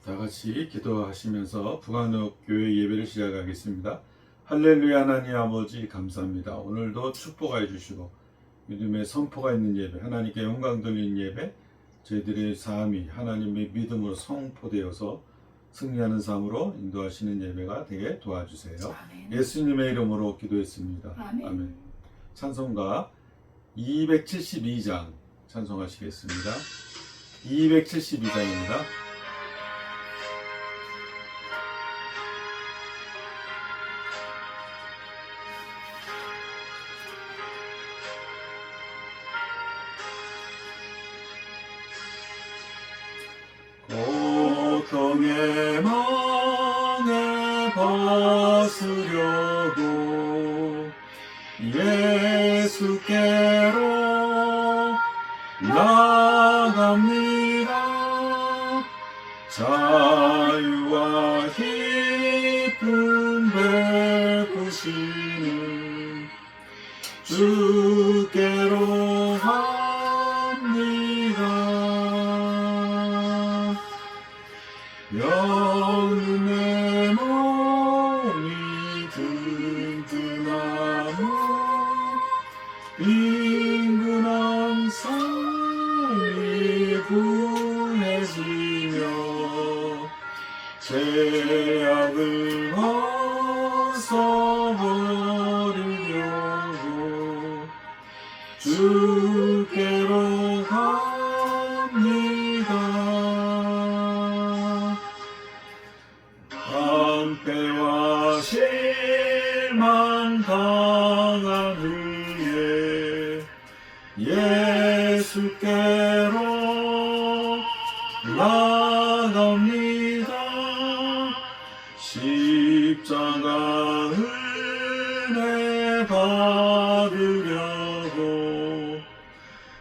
다 같이 기도하시면서 북한옥 교회 예배를 시작하겠습니다. 할렐루야. 하나님 아버지 감사합니다. 오늘도 축복하여 주시고 믿음의 선포가 있는 예배, 하나님께 영광 돌리는 예배, 저희들의 삶이 하나님의 믿음으로 선포되어서 승리하는 삶으로 인도하시는 예배가 되게 도와주세요. 아멘. 예수님의 이름으로 기도했습니다. 아멘. 찬송가 272장 찬송하시겠습니다. 272장입니다. 고통의 멍에 벗으려고 예수께로 나갑니다. 자유와 기쁨 베푸시는 주께로 합니다. 여는 내 몸이 든든하며 빈곤한 삶이 구해지며 죄악을 벗어버리려고 주께로 갑니다. 방패와 실만 당한 후에 예수께로 나갑니다. 십자가 은혜 받으려고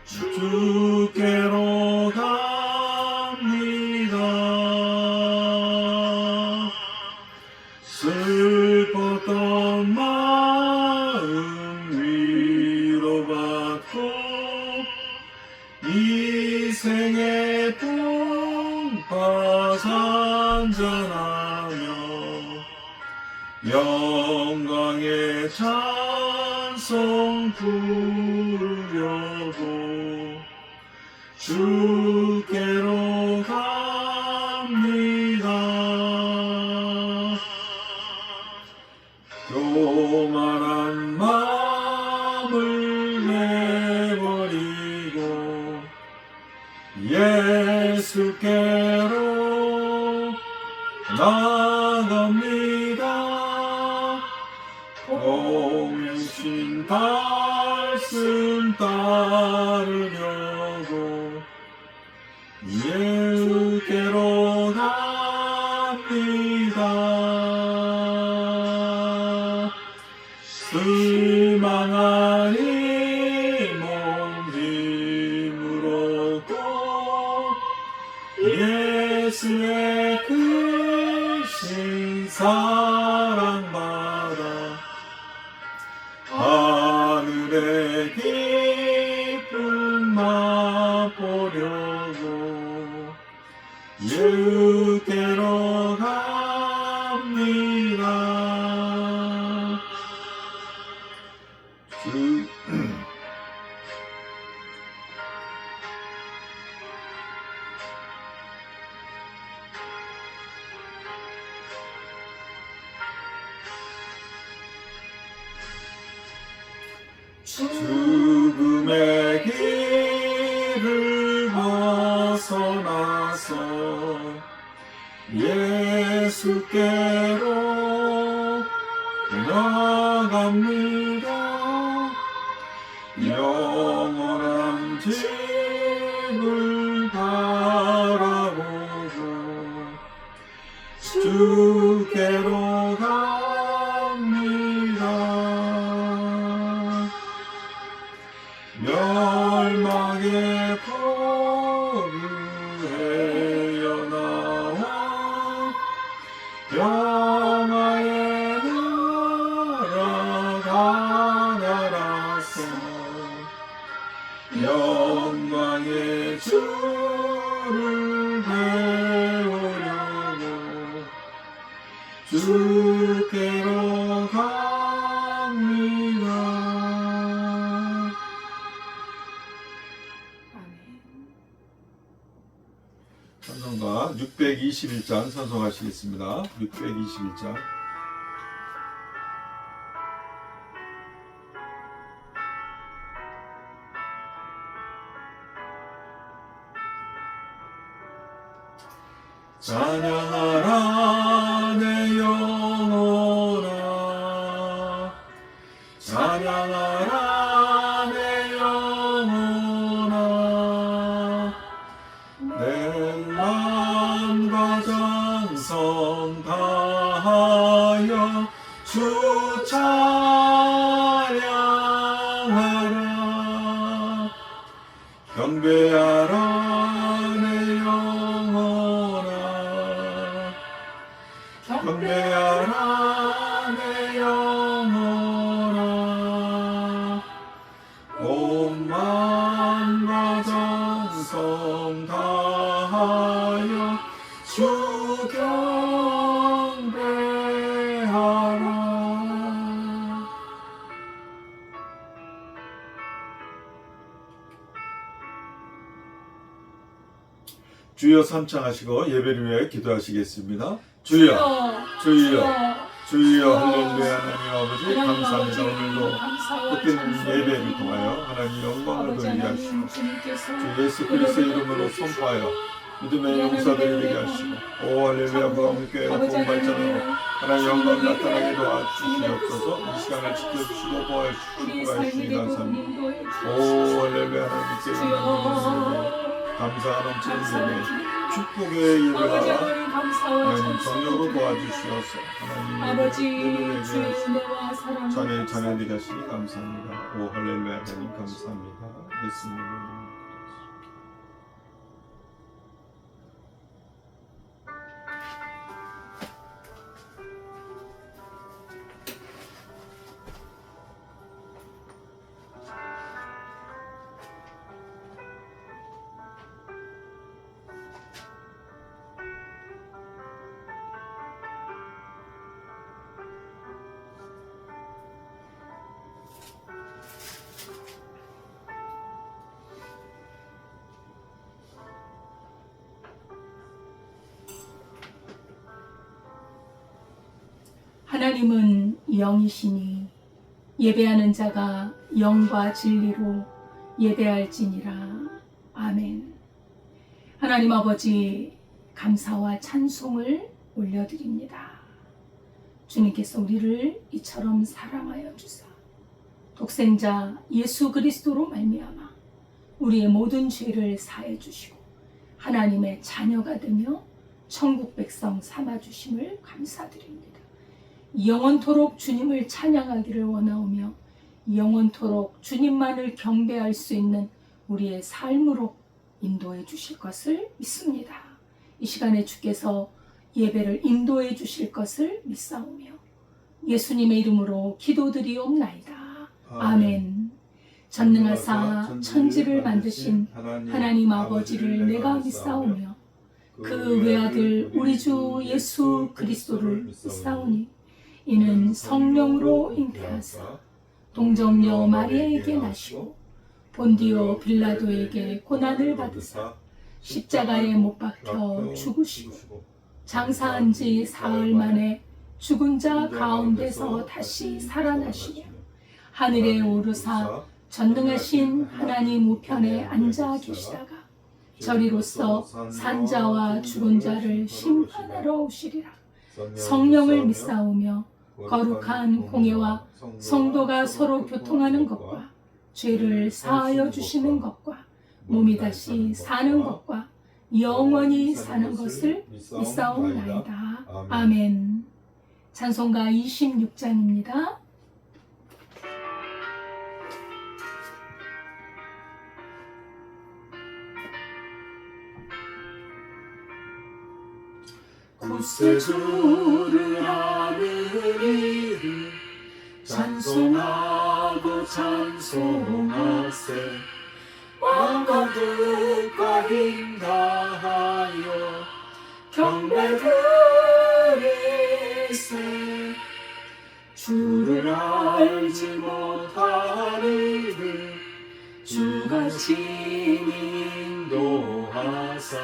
주께로 갑니다. 슬펐던 마음 위로받고 이 생의 풍파 잔잔하며 영광의 찬송 부르려고 주께로 갑니다. 교만한 마음을 내버리고 예수께로 나갑니다. 공신 말씀 따르려고 예수께로 갑니다. 실망한 이 몸 힘으로 또 예수의 크신 사랑받아 하늘의 기쁨 맛보려고 주께로 갑니다. 죽음의 길을 벗어나서 예수께로 나갑니다. 영원한 집을 바라보고 주께로 갑니다. 멸망의 포로에 나와 평화의 나라 가나라서 영광의 주를 배우려 주께로 갑니다. 찬송가 621장 찬송하시겠습니다. 621장. 찬양하라 내 영혼아, 찬양하라 내 영혼아, 내 마음과 정성 다하여 주 찬양하라. 경배하라 내 영혼아, 경배하라 내 영혼아, 온 마음과 정성 다하여 주 경배하라. 주여 삼창하시고 예배를 위해 기도하시겠습니다. 주여, 주여, 주여, 할렐루야. 하나님 아버지 감사합니다. 오늘도 뜻깊은 예배를 통하여 하나님 영광을 돌리게 하시고 주 예수 그리스도의 이름으로 선포하여 믿음의 용사들이 되게 하시고 오 할렐루야. 부강교회가 복음발전하고 하나님 영광 나타나게 도와주시옵소서. 이 시간을 지켜주시고 보호하시고 감사합니다. 오 할렐루야. 하나님께 감사가 넘치는 예배 축복의 예배가 하나님 정력으로 도와주시옵소서. 하나님 아버지 주의 은혜와 사랑 전해드리게 하시니 감사합니다. 오 할렐루야. 하나님 감사합니다. 예수님의 이름으로. 하나님은 영이시니 예배하는 자가 영과 진리로 예배할지니라. 아멘. 하나님 아버지 감사와 찬송을 올려드립니다. 주님께서 우리를 이처럼 사랑하여 주사 독생자 예수 그리스도로 말미암아 우리의 모든 죄를 사해 주시고 하나님의 자녀가 되며 천국 백성 삼아 주심을 감사드립니다. 영원토록 주님을 찬양하기를 원하오며 영원토록 주님만을 경배할 수 있는 우리의 삶으로 인도해 주실 것을 믿습니다. 이 시간에 주께서 예배를 인도해 주실 것을 믿사오며 예수님의 이름으로 기도드리옵나이다. 아멘. 전능하사 천지를 만드신 하나님 아버지를 내가 믿사오며 그 외아들 우리 주 예수 그리스도를 믿사오니 이는 성령으로 잉태하사 동정녀 마리아에게 나시고 본디오 빌라도에게 고난을 받으사 십자가에 못 박혀 죽으시고 장사한 지 사흘 만에 죽은 자 가운데서 다시 살아나시며 하늘에 오르사 전능하신 하나님 우편에 앉아 계시다가 저리로서 산자와 죽은 자를 심판하러 오시리라. 성령을 믿사오며 거룩한 공예와 성도가 서로 교통하는 것과 죄를 사하여 주시는 것과 몸이 다시 사는 것과 영원히 사는 것을 믿사옵나이다. 아멘. 찬송가 26장입니다. 구세주를 하느니를 찬송하고 찬송하세 마음과 뜻과 힘 다하여 경배드리세 주가 친히 인도하사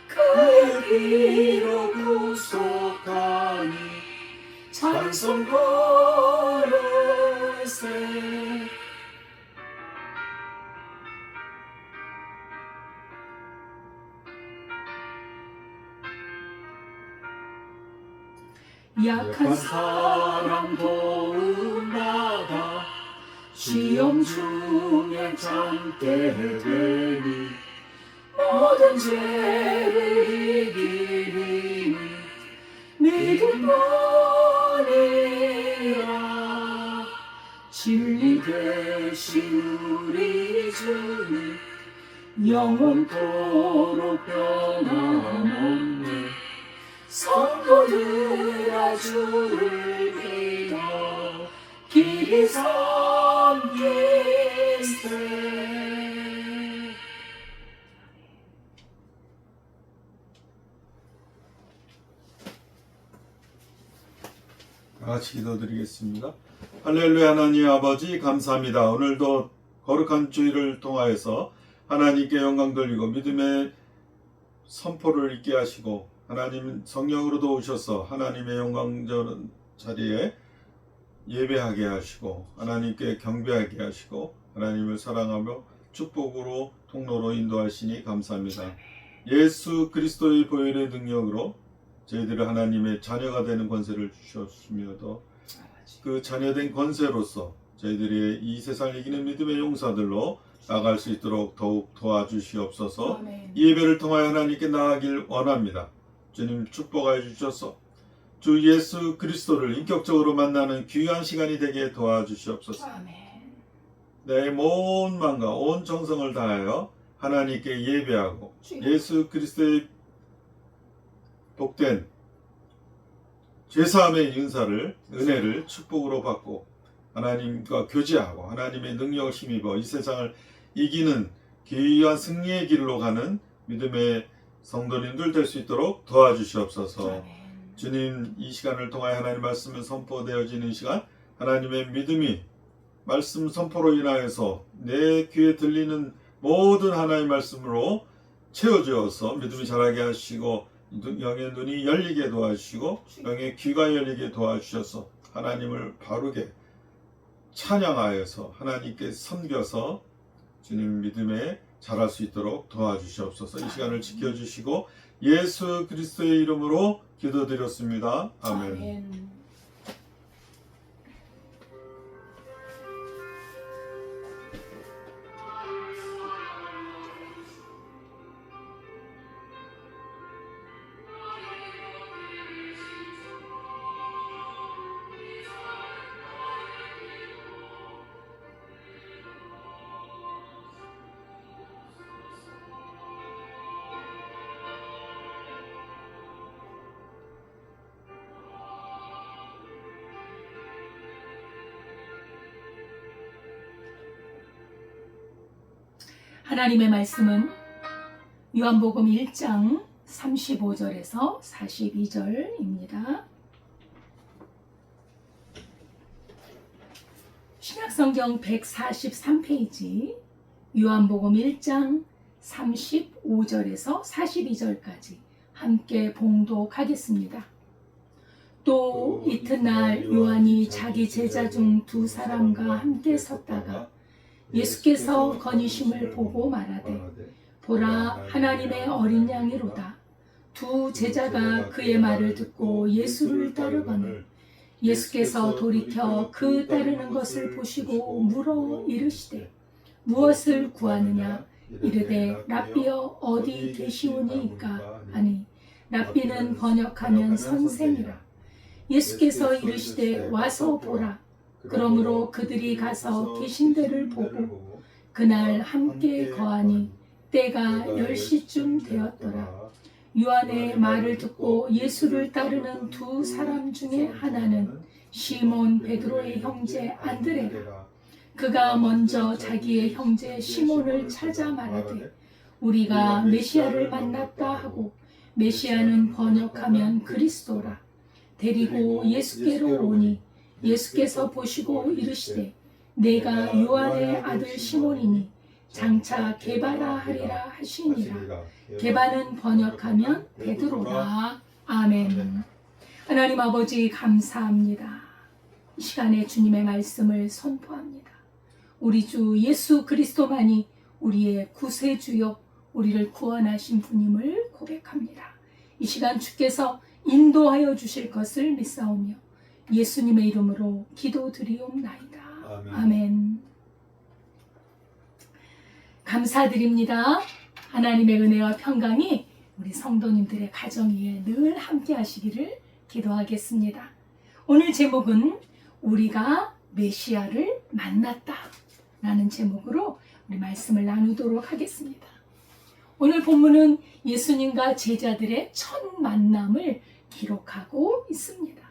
그의 피로 구속하니 찬송 부르세. 약한 사람 도움받아 시험 중에 참게 되니 모든 죄를 이기니 믿음뿐이라. 진리 되신 우리 주님 영원토록 변함없네. 성도들아 주를 믿어 길이 섬기세. 같이 기도드리겠습니다. 할렐루야. 하나님 아버지 감사합니다. 오늘도 거룩한 주일을 통하여서 하나님께 영광 돌리고 믿음의 선포를 있게 하시고 하나님 성령으로도 오셔서 하나님의 영광 자리에 예배하게 하시고 하나님께 경배하게 하시고 하나님을 사랑하며 축복으로 통로로 인도하시니 감사합니다. 예수 그리스도의 보혈의 능력으로 저희들을 하나님의 자녀가 되는 권세를 주셨으며도 그 자녀된 권세로서 저희들이 이 세상을 이기는 믿음의 용사들로 나갈 수 있도록 더욱 도와주시옵소서. 이 예배를 통하여 하나님께 나아가길 원합니다. 주님 축복하여 주셔서 주 예수 그리스도를 인격적으로 만나는 귀한 시간이 되게 도와주시옵소서. 내 온 마음과 온 정성을 다하여 하나님께 예배하고 예수 그리스도의 복된 죄사함의 은혜를 축복으로 받고 하나님과 교제하고 하나님의 능력을 힘입어 이 세상을 이기는 귀한 승리의 길로 가는 믿음의 성도님들 될 수 있도록 도와주시옵소서. 주님, 이 시간을 통하여 하나님 말씀이 선포되어지는 시간, 하나님의 믿음이 말씀 선포로 인하여서 내 귀에 들리는 모든 하나님의 말씀으로 채워주어서 믿음이 자라게 하시고 영의 눈이 열리게 도와주시고 영의 귀가 열리게 도와주셔서 하나님을 바르게 찬양하여서 하나님께 섬겨서 주님 믿음에 자랄 수 있도록 도와주시옵소서. 이 시간을 지켜주시고 예수 그리스도의 이름으로 기도드렸습니다. 아멘. 하나님의 말씀은 요한복음 1장 35절에서 42절입니다. 신약성경 143페이지 요한복음 1장 35절에서 42절까지 함께 봉독하겠습니다. 또 이튿날 요한이 자기 제자 중 두 사람과 함께 섰다가 예수께서 거니심을 보고 말하되 보라 하나님의 어린 양이로다. 두 제자가 그의 말을 듣고 예수를 따르거늘 예수께서 돌이켜 그 따르는 것을 보시고 물어 이르시되 무엇을 구하느냐 이르되 랍비여 어디 계시오니이까 하니 랍비는 번역하면 선생이라. 예수께서 이르시되 와서 보라. 그러므로 그들이 가서 계신 데를 보고 그날 함께 거하니 때가 10시쯤 되었더라. 요한의 말을 듣고 예수를 따르는 두 사람 중에 하나는 시몬 베드로의 형제 안드레라. 그가 먼저 자기의 형제 시몬을 찾아 말하되 우리가 메시아를 만났다 하고, 메시아는 번역하면 그리스도라. 데리고 예수께로 오니 예수께서 보시고 이르시되 내가 요한의 아들 시몬이니 장차 게바라 하리라 하시니라. 게바는 번역하면 베드로라. 아멘. 하나님 아버지 감사합니다. 이 시간에 주님의 말씀을 선포합니다. 우리 주 예수 그리스도만이 우리의 구세주요 우리를 구원하신 분임을 고백합니다. 이 시간 주께서 인도하여 주실 것을 믿사오며 예수님의 이름으로 기도드리옵나이다. 아멘. 아멘. 감사드립니다. 하나님의 은혜와 평강이 우리 성도님들의 가정 위에 늘 함께 하시기를 기도하겠습니다. 오늘 제목은 우리가 메시아를 만났다 라는 제목으로 우리 말씀을 나누도록 하겠습니다. 오늘 본문은 예수님과 제자들의 첫 만남을 기록하고 있습니다.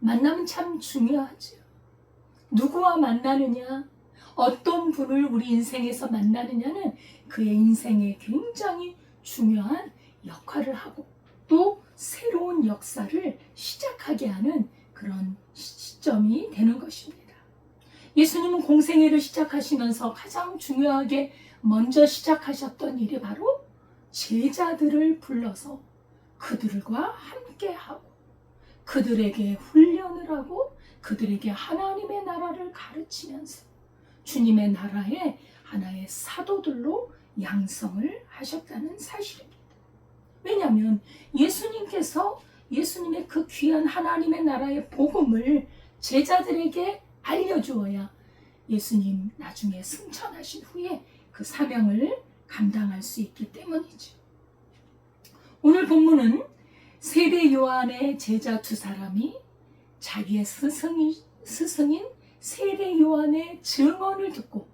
만남은 참 중요하죠. 누구와 만나느냐, 어떤 분을 우리 인생에서 만나느냐는 그의 인생에 굉장히 중요한 역할을 하고 또 새로운 역사를 시작하게 하는 그런 시점이 되는 것입니다. 예수님은 공생애를 시작하시면서 가장 중요하게 먼저 시작하셨던 일이 바로 제자들을 불러서 그들과 함께하고 그들에게 훈련을 하고 그들에게 하나님의 나라를 가르치면서 주님의 나라의 하나의 사도들로 양성을 하셨다는 사실입니다. 왜냐하면 예수님께서 예수님의 그 귀한 하나님의 나라의 복음을 제자들에게 알려주어야 예수님 나중에 승천하신 후에 그 사명을 감당할 수 있기 때문이죠. 오늘 본문은 세례 요한의 제자 두 사람이 자기의 스승인 세례 요한의 증언을 듣고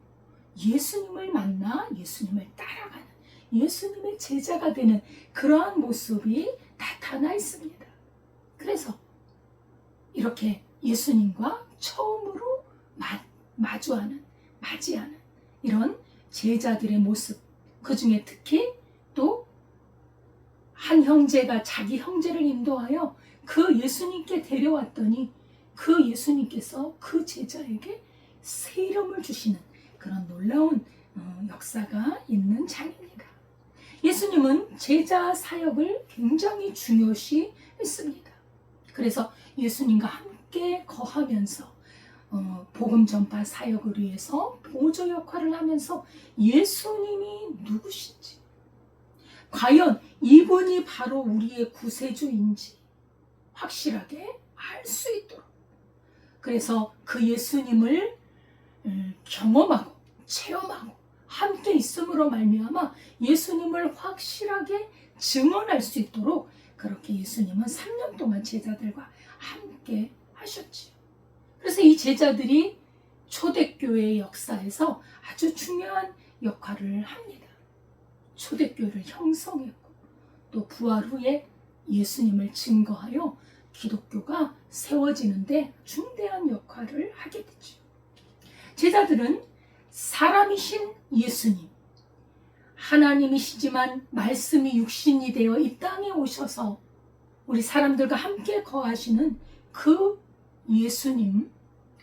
예수님을 만나 예수님을 따라가는 예수님의 제자가 되는 그러한 모습이 나타나 있습니다. 그래서 이렇게 예수님과 처음으로 맞이하는 이런 제자들의 모습, 그 중에 특히 또 한 형제가 자기 형제를 인도하여 그 예수님께 데려왔더니 그 예수님께서 그 제자에게 새 이름을 주시는 그런 놀라운 역사가 있는 장입니다. 예수님은 제자 사역을 굉장히 중요시 했습니다. 그래서 예수님과 함께 거하면서 복음 전파 사역을 위해서 보조 역할을 하면서 예수님이 누구신지, 과연 이분이 바로 우리의 구세주인지 확실하게 알 수 있도록, 그래서 그 예수님을 경험하고 체험하고 함께 있음으로 말미암아 예수님을 확실하게 증언할 수 있도록 그렇게 예수님은 3년 동안 제자들과 함께 하셨지요. 그래서 이 제자들이 초대교회의 역사에서 아주 중요한 역할을 합니다. 초대교회를 형성했고 또 부활 후에 예수님을 증거하여 기독교가 세워지는데 중대한 역할을 하게 되죠. 제자들은 사람이신 예수님, 하나님이시지만 말씀이 육신이 되어 이 땅에 오셔서 우리 사람들과 함께 거하시는 그 예수님과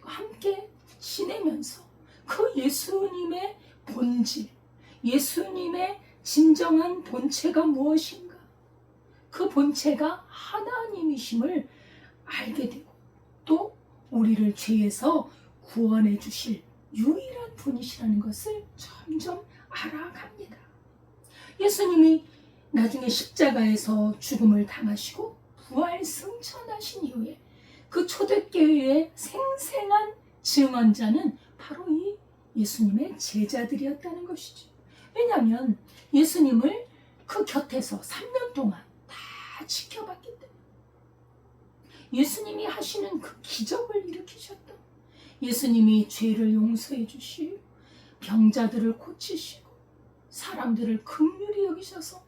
함께 지내면서 그 예수님의 본질, 예수님의 진정한 본체가 무엇인가, 그 본체가 하나님이심을 알게 되고 또 우리를 죄에서 구원해 주실 유일한 분이시라는 것을 점점 알아갑니다. 예수님이 나중에 십자가에서 죽음을 당하시고 부활 승천하신 이후에 그 초대교회의 생생한 증언자는 바로 이 예수님의 제자들이었다는 것이죠. 왜냐하면 예수님을 그 곁에서 3년 동안 다 지켜봤기 때문에 예수님이 하시는 그 기적을 일으키셨다. 예수님이 죄를 용서해 주시고 병자들을 고치시고 사람들을 긍휼히 여기셔서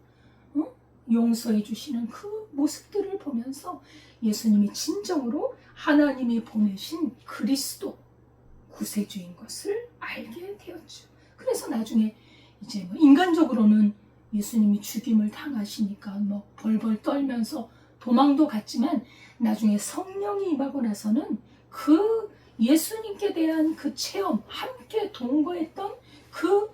용서해 주시는 그 모습들을 보면서 예수님이 진정으로 하나님이 보내신 그리스도 구세주인 것을 알게 되었죠. 그래서 나중에 이제 인간적으로는 예수님이 죽임을 당하시니까 벌벌 떨면서 도망도 갔지만 나중에 성령이 임하고 나서는 그 예수님께 대한 그 체험, 함께 동거했던 그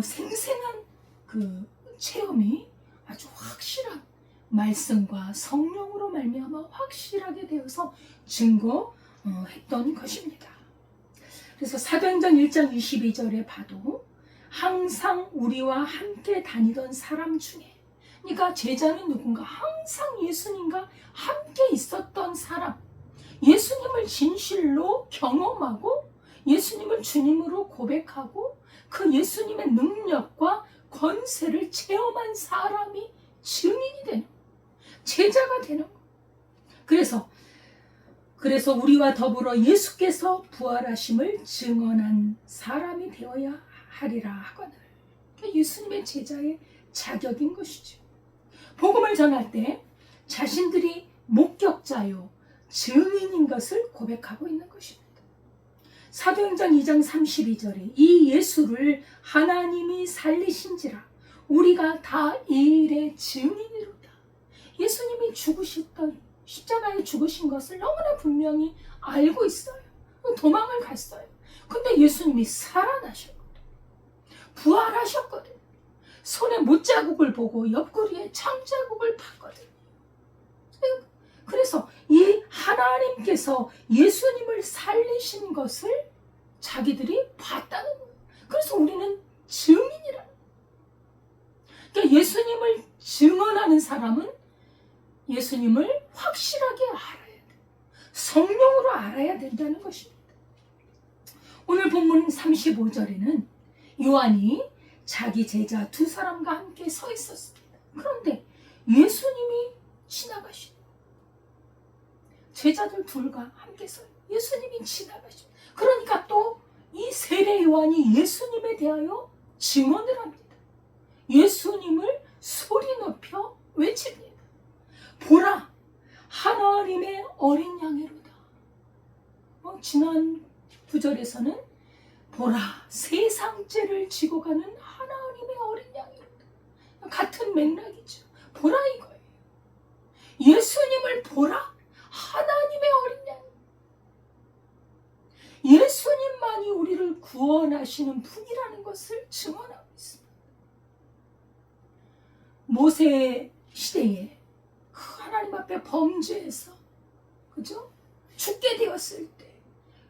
생생한 그 체험이 아주 확실한 말씀과 성령으로 말미암아 확실하게 되어서 증거했던 것입니다. 그래서 사도행전 1장 22절에 봐도 항상 우리와 함께 다니던 사람 중에, 그러니까 제자는 누군가 항상 예수님과 함께 있었던 사람, 예수님을 진실로 경험하고 예수님을 주님으로 고백하고 그 예수님의 능력과 권세를 체험한 사람이 증인이 되는, 제자가 되는 거. 그래서 우리와 더불어 예수께서 부활하심을 증언한 사람이 되어야 하리라 하거늘. 예수님의 제자의 자격인 것이죠. 복음을 전할 때 자신들이 목격자요 증인인 것을 고백하고 있는 것입니다. 사도행전 2장 32절에 이 예수를 하나님이 살리신지라 우리가 다 이 일의 증인이로다. 예수님이 죽으셨던, 십자가에 죽으신 것을 너무나 분명히 알고 있어요. 도망을 갔어요. 근데 예수님이 살아나셨거든. 부활하셨거든. 손에 못자국을 보고 옆구리에 창자국을 봤거든. 그래서 이 하나님께서 예수님을 살리신 것을 자기들이 봤다는 거예요. 그래서 우리는 증인이라. 그러니까 예수님을 증언하는 사람은 예수님을 확실하게 알아야 돼. 성령으로 알아야 된다는 것입니다. 오늘 본문 35절에는 요한이 자기 제자 두 사람과 함께 서 있었습니다. 그런데 예수님이 지나가시고 제자들 둘과 함께 서요. 예수님이 지나가시고, 그러니까 또 이 세례 요한이 예수님에 대하여 증언을 합니다. 예수님을 소리 높여 외칩니다. 보라, 하나님의 어린 양이로다. 지난 구절에서는 보라, 세상 죄를 지고 가는 하나님의 어린 양이로다. 같은 맥락이죠. 보라 이거예요. 예수님을 보라, 하나님의 어린 양. 예수님만이 우리를 구원하시는 분이라는 것을 증언하고 있습니다. 모세 시대에 하나님 앞에 범죄해서, 그죠? 죽게 되었을 때,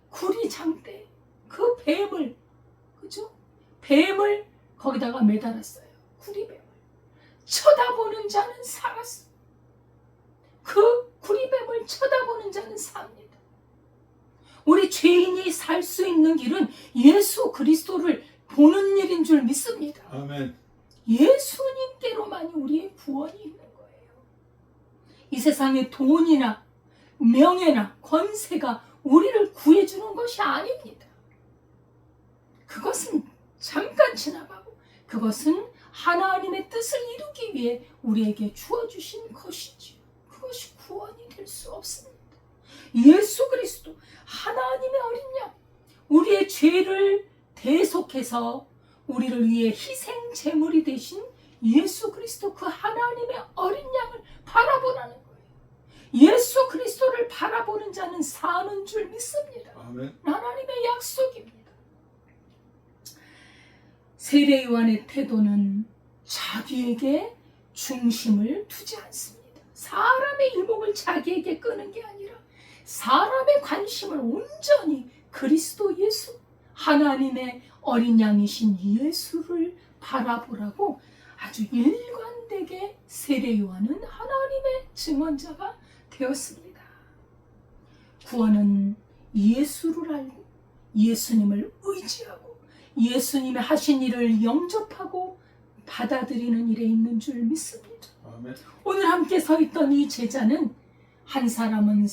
구리장 때, 그 뱀을, 그죠? 뱀을 거기다가 매달았어요. 구리뱀을. 쳐다보는 자는 살았어. 그 구리뱀을 쳐다보는 자는 삽니다. 우리 죄인이 살 수 있는 길은 예수 그리스도를 보는 일인 줄 믿습니다. 아멘. 예수님께로만이 우리의 구원이 있는 거예요. 이 세상의 돈이나 명예나 권세가 우리를 구해주는 것이 아닙니다. 그것은 잠깐 지나가고 그것은 하나님의 뜻을 이루기 위해 우리에게 주어주신 것이지요. 그것이 구원이 될 수 없습니다. 예수 그리스도 하나님의 어린 양, 우리의 죄를 대속해서 우리를 위해 희생 제물이 되신 예수 그리스도, 그 하나님의 어린 양을 바라보라는 거예요. 예수 그리스도를 바라보는 자는 사는 줄 믿습니다. 아멘. 하나님의 약속입니다. 세례 요한의 태도는 자기에게 중심을 두지 않습니다. 사람의 일목을 자기에게 끄는 게 아니라 사람의 관심을 온전히 그리스도 예수, 하나님의 어린 양이신 예수를 바라보라고 아주 일관되게 세례 요한은 하나님의 증언자가 되었습니다. 구원은 예수를 알고 예수님을 의지하고 예수님의 하신 일을 영접하고 받아들이는 일에 있는 줄 믿습니다. 아멘. 오늘 함께 서 있던 이 제자는 한 사람은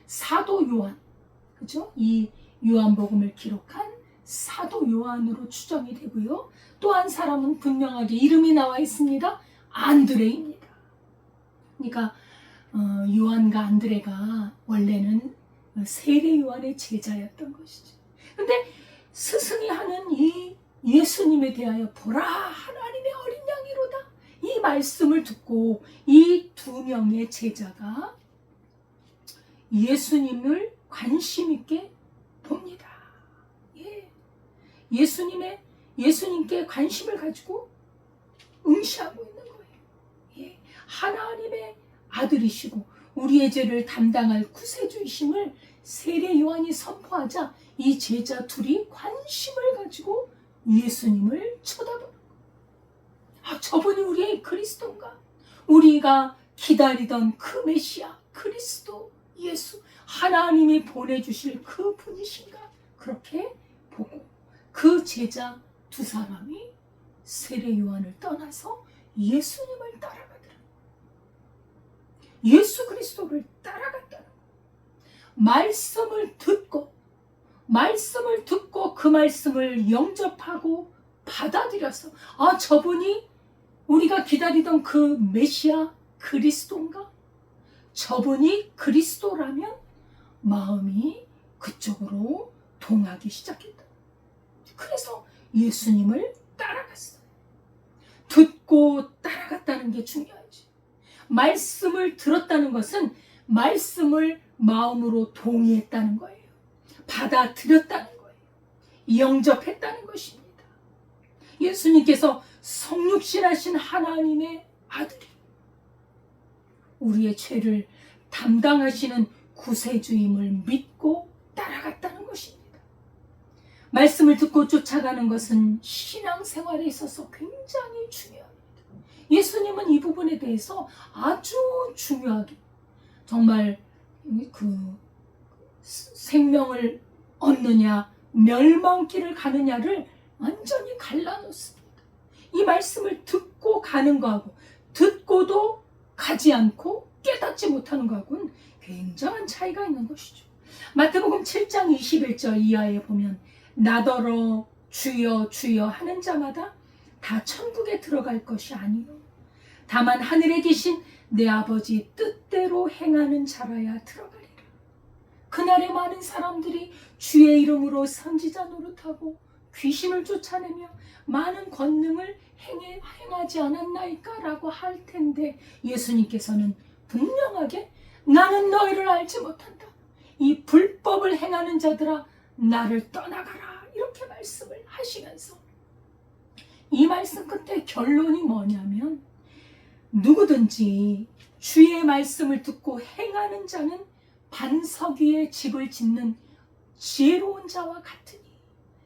사도 요한, 그죠? 이 요한복음을 기록한 사도 요한으로 추정이 되고요. 또 한 사람은 분명하게 이름이 나와 있습니다. 안드레입니다. 그러니까 요한과 안드레가 원래는 세례 요한의 제자였던 것이죠. 근데 스승이 하는 이 예수님에 대하여 보라, 하나님의 어린 양이로다, 이 말씀을 듣고 이 두 명의 제자가 예수님을 관심 있게 봅니다. 예. 예수님께 관심을 가지고 응시하고 있는 거예요. 예. 하나님의 아들이시고 우리의 죄를 담당할 구세주이심을 세례 요한이 선포하자 이 제자 둘이 관심을 가지고 예수님을 쳐다보는 거예요. 아, 저분이 우리의 그리스도인가? 우리가 기다리던 그 메시아 그리스도 예수 하나님이 보내주실 그 분이신가? 그렇게 보고 그 제자 두 사람이 세례 요한을 떠나서 예수님을 따라가더라. 예수 그리스도를 따라갔다는 거예요. 말씀을 듣고 그 말씀을 영접하고 받아들여서 아, 저분이 우리가 기다리던 그 메시아 그리스도인가? 저분이 그리스도라면 마음이 그쪽으로 동하기 시작했다. 그래서 예수님을 따라갔어요. 듣고 따라갔다는 게 중요하지. 말씀을 들었다는 것은 말씀을 마음으로 동의했다는 거예요. 받아들였다는 거예요. 영접했다는 것입니다. 예수님께서 성육신하신 하나님의 아들이 우리의 죄를 담당하시는 구세주임을 믿고 따라갔다는 것입니다. 말씀을 듣고 쫓아가는 것은 신앙생활에 있어서 굉장히 중요합니다. 예수님은 이 부분에 대해서 아주 중요하게 정말 그 생명을 얻느냐 멸망길을 가느냐를 완전히 갈라놓습니다. 이 말씀을 듣고 가는 거하고 듣고도 가지 않고 깨닫지 못하는 거하고는 굉장한 차이가 있는 것이죠. 마태복음 7장 21절 이하에 보면 나더러 주여 주여 하는 자마다 다 천국에 들어갈 것이 아니요 다만 하늘에 계신 내 아버지 뜻대로 행하는 자라야 들어가리라. 그날에 많은 사람들이 주의 이름으로 선지자 노릇하고 귀신을 쫓아내며 많은 권능을 행하지 않았나이까? 라고 할 텐데 예수님께서는 분명하게 나는 너희를 알지 못한다. 이 불법을 행하는 자들아 나를 떠나가라. 이렇게 말씀을 하시면서 이 말씀 끝에 결론이 뭐냐면 누구든지 주의 말씀을 듣고 행하는 자는 반석 위에 집을 짓는 지혜로운 자와 같으니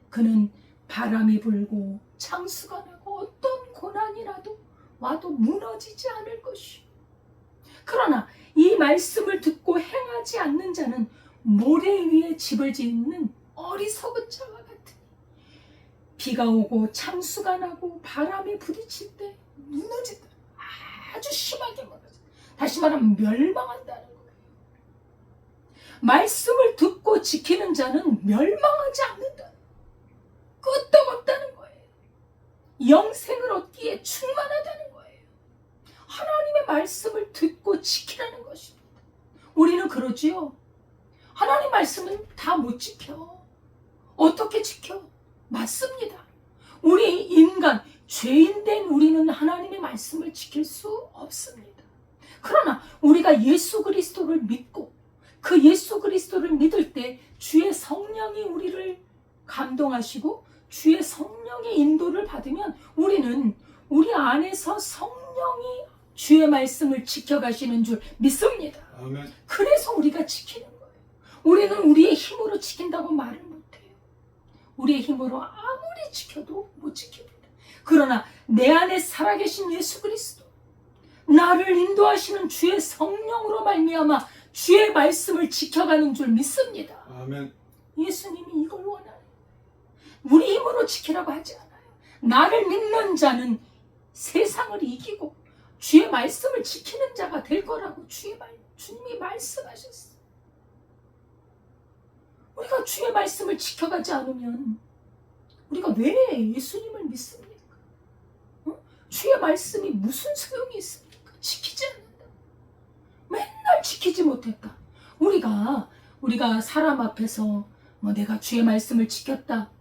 그는 바람이 불고 창수가 나고 어떤 고난이라도 와도 무너지지 않을 것이요. 그러나 이 말씀을 듣고 행하지 않는 자는 모래 위에 집을 짓는 어리석은 자와 같으니 비가 오고 창수가 나고 바람이 부딪힐 때 무너진다. 아주 심하게 무너진다. 다시 말하면 멸망한다는 거예요. 말씀을 듣고 지키는 자는 멸망하지 않는다. 끄떡없다는 거예요. 영생을 얻기에 충만하다는 거예요. 하나님의 말씀을 듣고 지키라는 것입니다. 우리는 그러지요. 하나님 말씀은 다 못 지켜. 어떻게 지켜? 맞습니다. 우리 인간, 죄인된 우리는 하나님의 말씀을 지킬 수 없습니다. 그러나 우리가 예수 그리스도를 믿고 그 예수 그리스도를 믿을 때 주의 성령이 우리를 감동하시고 주의 성령의 인도를 받으면 우리는 우리 안에서 성령이 주의 말씀을 지켜가시는 줄 믿습니다. 아멘. 그래서 우리가 지키는 거예요. 우리는 우리의 힘으로 지킨다고 말을 못해요. 우리의 힘으로 아무리 지켜도 못 지킵니다. 그러나 내 안에 살아계신 예수 그리스도, 나를 인도하시는 주의 성령으로 말미암아 주의 말씀을 지켜가는 줄 믿습니다. 아멘. 예수님이 이걸 원하는 거예요. 우리 힘으로 지키라고 하지 않아요. 나를 믿는 자는 세상을 이기고 주의 말씀을 지키는 자가 될 거라고 주님이 말씀하셨어요. 우리가 주의 말씀을 지켜가지 않으면 우리가 왜 예수님을 믿습니까? 주의 말씀이 무슨 소용이 있습니까? 지키지 않는다. 맨날 지키지 못했다. 우리가 사람 앞에서 내가 주의 말씀을 지켰다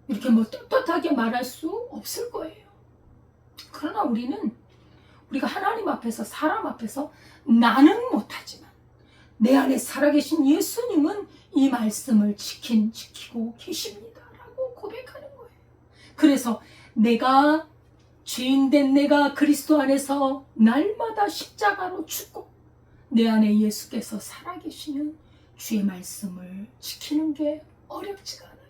이렇게 떳떳하게 말할 수 없을 거예요. 그러나 우리가 하나님 앞에서 사람 앞에서 나는 못하지만 내 안에 살아계신 예수님은 이 말씀을 지키고 계십니다 라고 고백하는 거예요. 그래서 내가 죄인된 내가 그리스도 안에서 날마다 십자가로 죽고 내 안에 예수께서 살아계시는 주의 말씀을 지키는 게 어렵지가 않아요.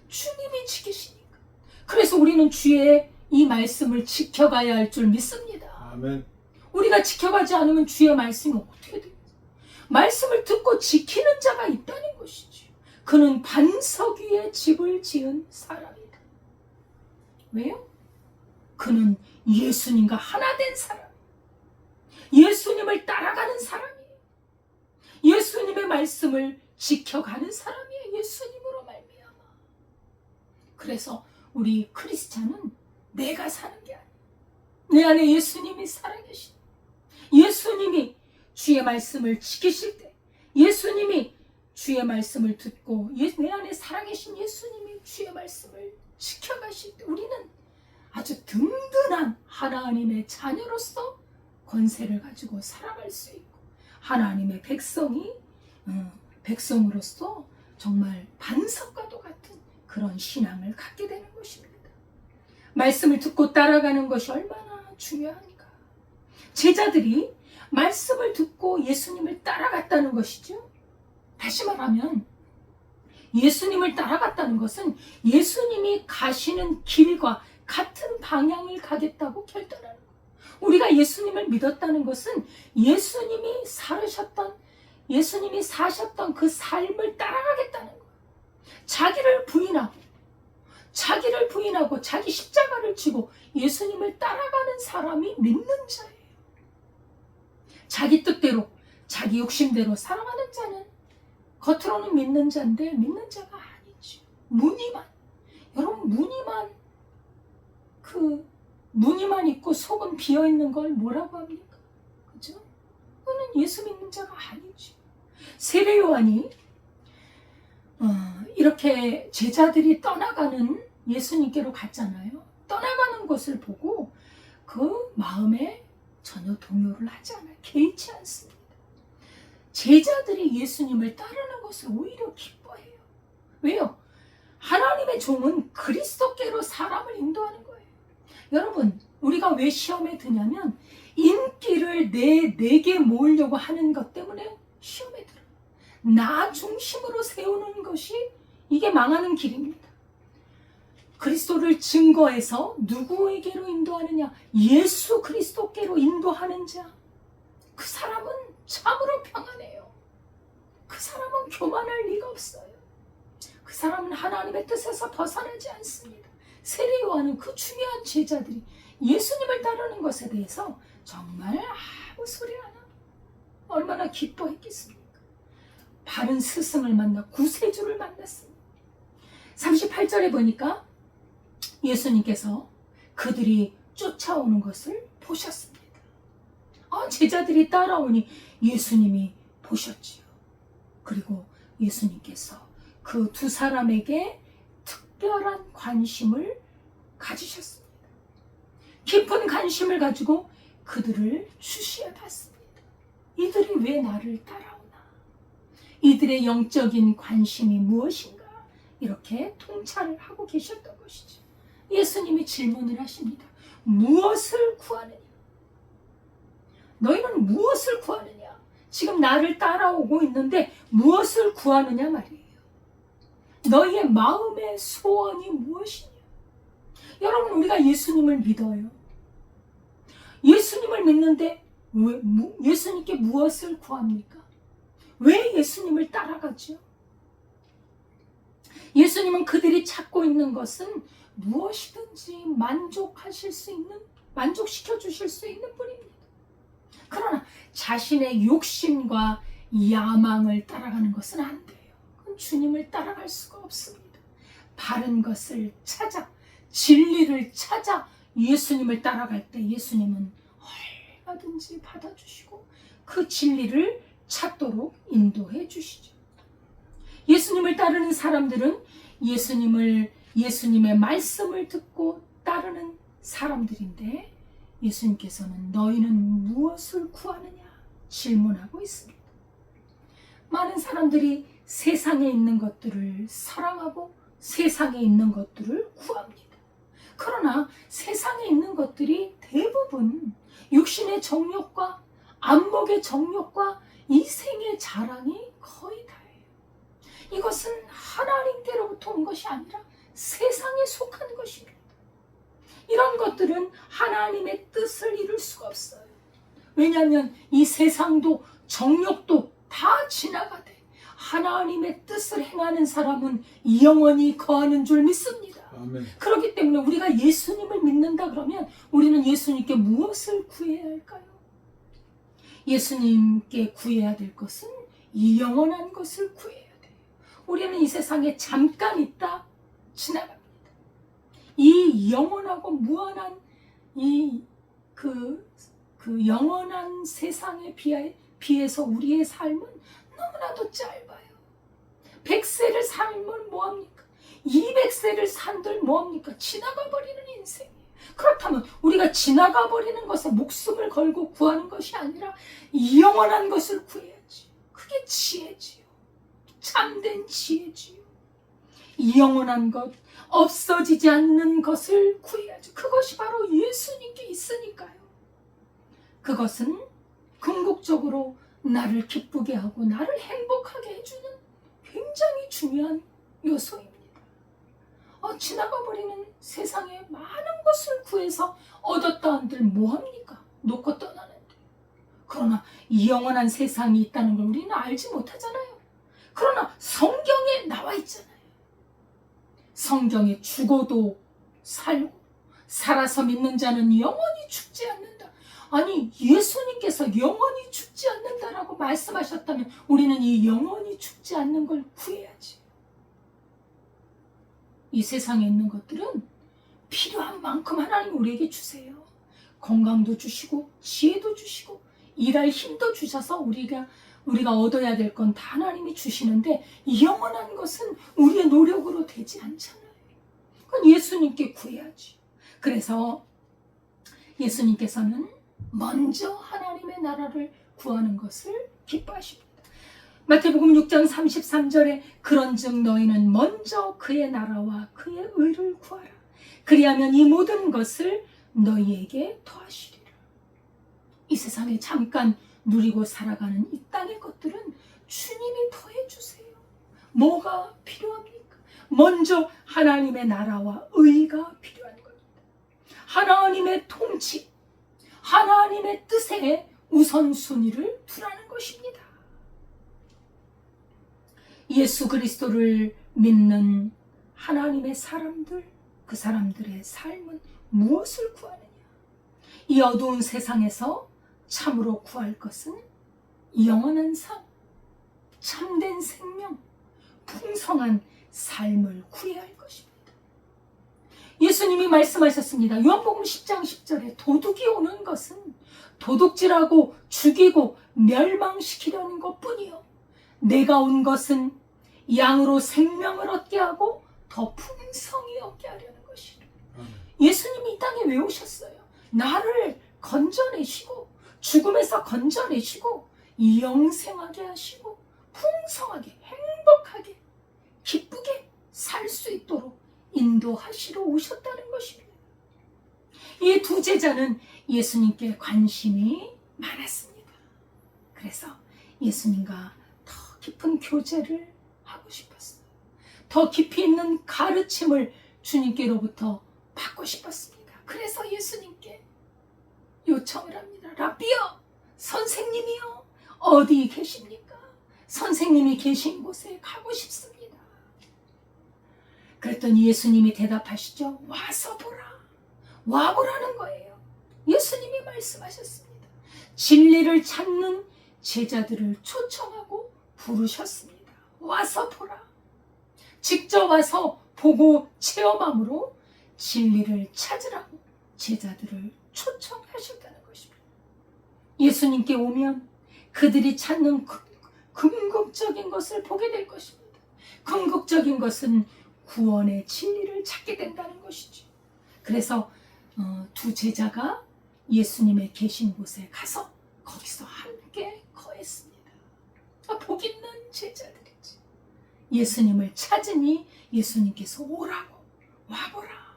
주님이 지키시니까. 그래서 우리는 주의 이 말씀을 지켜가야 할 줄 믿습니다. 아멘. 우리가 지켜가지 않으면 주의 말씀이 어떻게 됩니까? 말씀을 듣고 지키는 자가 있다는 것이지요. 그는 반석 위에 집을 지은 사람이다. 왜요? 그는 예수님과 하나 된 사람, 예수님을 따라가는 사람이에요. 예수님의 말씀을 지켜가는 사람이에요. 예수님으로 말미암아. 그래서 우리 크리스찬은 내가 사는 게 아니에요. 내 안에 예수님이 살아계신, 예수님이 주의 말씀을 지키실 때, 예수님이 주의 말씀을 듣고 내 안에 살아계신 예수님이 주의 말씀을 지켜가실 때 우리는 아주 든든한 하나님의 자녀로서 권세를 가지고 살아갈 수 있고 하나님의 백성으로서 정말 반석과도 같은 그런 신앙을 갖게 되는 것입니다. 말씀을 듣고 따라가는 것이 얼마나 중요한가. 제자들이 말씀을 듣고 예수님을 따라갔다는 것이죠. 다시 말하면 예수님을 따라갔다는 것은 예수님이 가시는 길과 같은 방향을 가겠다고 결단하는 거예요. 우리가 예수님을 믿었다는 것은 예수님이 사셨던 그 삶을 따라가겠다는 거예요. 자기를 부인하고 자기 십자가를 지고 예수님을 따라가는 사람이 믿는 자예요. 자기 뜻대로 자기 욕심대로 살아가는 자는 겉으로는 믿는 자인데 믿는 자가 아니죠. 여러분 무늬만 있고 속은 비어있는 걸 뭐라고 합니까? 그죠? 그거는 예수 믿는 자가 아니죠. 세례 요한이 이렇게 제자들이 떠나가는 예수님께로 갔잖아요. 떠나가는 것을 보고 그 마음에 전혀 동요를 하지 않아요. 개의치 않습니다. 제자들이 예수님을 따르는 것을 오히려 기뻐해요. 왜요? 하나님의 종은 그리스도께로 사람을 인도하는 거예요. 여러분, 우리가 왜 시험에 드냐면 인기를 내게 모으려고 하는 것 때문에 시험에 들어요. 나 중심으로 세우는 것이 이게 망하는 길입니다. 그리스도를 증거해서 누구에게로 인도하느냐? 예수 그리스도께로 인도하는 자. 그 사람은 참으로 평안해요. 그 사람은 교만할 리가 없어요. 그 사람은 하나님의 뜻에서 벗어나지 않습니다. 세례 요한은 그 중요한 제자들이 예수님을 따르는 것에 대해서 정말 아무 소리 안 하고 얼마나 기뻐했겠습니까? 바른 스승을 만나 구세주를 만났습니다. 38절에 보니까 예수님께서 그들이 쫓아오는 것을 보셨습니다. 제자들이 따라오니 예수님이 보셨지요. 그리고 예수님께서 그 두 사람에게 특별한 관심을 가지셨습니다. 깊은 관심을 가지고 그들을 주시해 봤습니다. 이들이 왜 나를 따라오나? 이들의 영적인 관심이 무엇인가? 이렇게 통찰을 하고 계셨던 것이죠. 예수님이 질문을 하십니다. 무엇을 구하느냐? 너희는 무엇을 구하느냐? 지금 나를 따라오고 있는데 무엇을 구하느냐 말이에요. 너희의 마음의 소원이 무엇이냐? 여러분, 우리가 예수님을 믿어요. 예수님을 믿는데 왜 예수님께 무엇을 구합니까? 왜 예수님을 따라가죠? 예수님은 그들이 찾고 있는 것은 무엇이든지 만족시켜 주실 수 있는 분입니다. 그러나 자신의 욕심과 야망을 따라가는 것은 안 돼요. 그건 주님을 따라갈 수가 없습니다. 바른 것을 찾아, 진리를 찾아 예수님을 따라갈 때 예수님은 얼마든지 받아주시고 그 진리를 찾도록 인도해 주시죠. 예수님을 따르는 사람들은 예수님의 말씀을 듣고 따르는 사람들인데 예수님께서는 너희는 무엇을 구하느냐 질문하고 있습니다. 많은 사람들이 세상에 있는 것들을 사랑하고 세상에 있는 것들을 구합니다. 그러나 세상에 있는 것들이 대부분 육신의 정욕과 안목의 정욕과 이 생의 자랑이 거의 다예요. 이것은 하나님께로부터 온 것이 아니라 세상에 속한 것입니다. 이런 것들은 하나님의 뜻을 이룰 수가 없어요. 왜냐하면 이 세상도 정욕도 다 지나가되 하나님의 뜻을 행하는 사람은 영원히 거하는 줄 믿습니다. 아멘. 그렇기 때문에 우리가 예수님을 믿는다 그러면 우리는 예수님께 무엇을 구해야 할까요? 예수님께 구해야 될 것은 이 영원한 것을 구해야 돼요. 우리는 이 세상에 잠깐 있다 지나갑니다. 이 영원하고 무한한 그 영원한 세상에 비해서 우리의 삶은 너무나도 짧아요. 100세를 살면 뭐합니까? 200세를 산들 뭐합니까? 지나가 버리는 인생이에요. 그렇다면 우리가 지나가 버리는 것에 목숨을 걸고 구하는 것이 아니라 영원한 것을 구해야지. 그게 지혜지요. 참된 지혜지요. 영원한 것, 없어지지 않는 것을 구해야지. 그것이 바로 예수님께 있으니까요. 그것은 궁극적으로 나를 기쁘게 하고 나를 행복하게 해주는 굉장히 중요한 요소입니다. 지나가 버리는 세상에 많은 것을 구해서 얻었다 한들 뭐합니까? 놓고 떠나는데. 그러나 이 영원한 세상이 있다는 걸 우리는 알지 못하잖아요. 그러나 성경에 나와 있잖아요. 성경에 죽어도 살고 살아서 믿는 자는 영원히 죽지 않는다. 아니, 예수님께서 영원히 죽지 않는다라고 말씀하셨다면 우리는 이 영원히 죽지 않는 걸 구해야지. 이 세상에 있는 것들은 필요한 만큼 하나님 우리에게 주세요. 건강도 주시고 지혜도 주시고 일할 힘도 주셔서 우리가 얻어야 될 건 다 하나님이 주시는데 영원한 것은 우리의 노력으로 되지 않잖아요. 그건 예수님께 구해야지. 그래서 예수님께서는 먼저 하나님의 나라를 구하는 것을 기뻐하십니다. 마태복음 6장 33절에 그런즉 너희는 먼저 그의 나라와 그의 의를 구하라. 그리하면 이 모든 것을 너희에게 더하시리라. 이 세상에 잠깐 누리고 살아가는 이 땅의 것들은 주님이 더해주세요. 뭐가 필요합니까? 먼저 하나님의 나라와 의가 필요한 겁니다. 하나님의 통치, 하나님의 뜻에 우선순위를 두라는 것입니다. 예수 그리스도를 믿는 하나님의 사람들, 그 사람들의 삶은 무엇을 구하느냐? 이 어두운 세상에서 참으로 구할 것은 영원한 삶, 참된 생명, 풍성한 삶을 구해야 할 것입니다. 예수님이 말씀하셨습니다. 요한복음 10장 10절에 도둑이 오는 것은 도둑질하고 죽이고 멸망시키려는 것뿐이요, 내가 온 것은 양으로 생명을 얻게 하고 더 풍성히 얻게 하려는 것이라. 예수님이 이 땅에 왜 오셨어요? 나를 건져내시고 죽음에서 건져내시고 영생하게 하시고 풍성하게 행복하게 기쁘게 살 수 있도록 인도하시러 오셨다는 것입니다. 이 두 제자는 예수님께 관심이 많았습니다. 그래서 예수님과 더 깊은 교제를 하고 싶었어요. 더 깊이 있는 가르침을 주님께로부터 받고 싶었습니다. 그래서 예수님께 요청을 합니다. 라비여, 선생님이요, 어디 계십니까? 선생님이 계신 곳에 가고 싶습니다. 그랬더니 예수님이 대답하시죠. 와서 보라. 와보라는 거예요. 예수님이 말씀하셨습니다. 진리를 찾는 제자들을 초청하고 부르셨습니다. 와서 보라. 직접 와서 보고 체험함으로 진리를 찾으라고 제자들을 초청하셨다는 것입니다. 예수님께 오면 그들이 찾는 궁극적인 것을 보게 될 것입니다. 궁극적인 것은 구원의 진리를 찾게 된다는 것이죠. 그래서 두 제자가 예수님의 계신 곳에 가서 거기서 함께 거했습니다. 복 있는 제자들이지. 예수님을 찾으니 예수님께서 오라고, 와보라,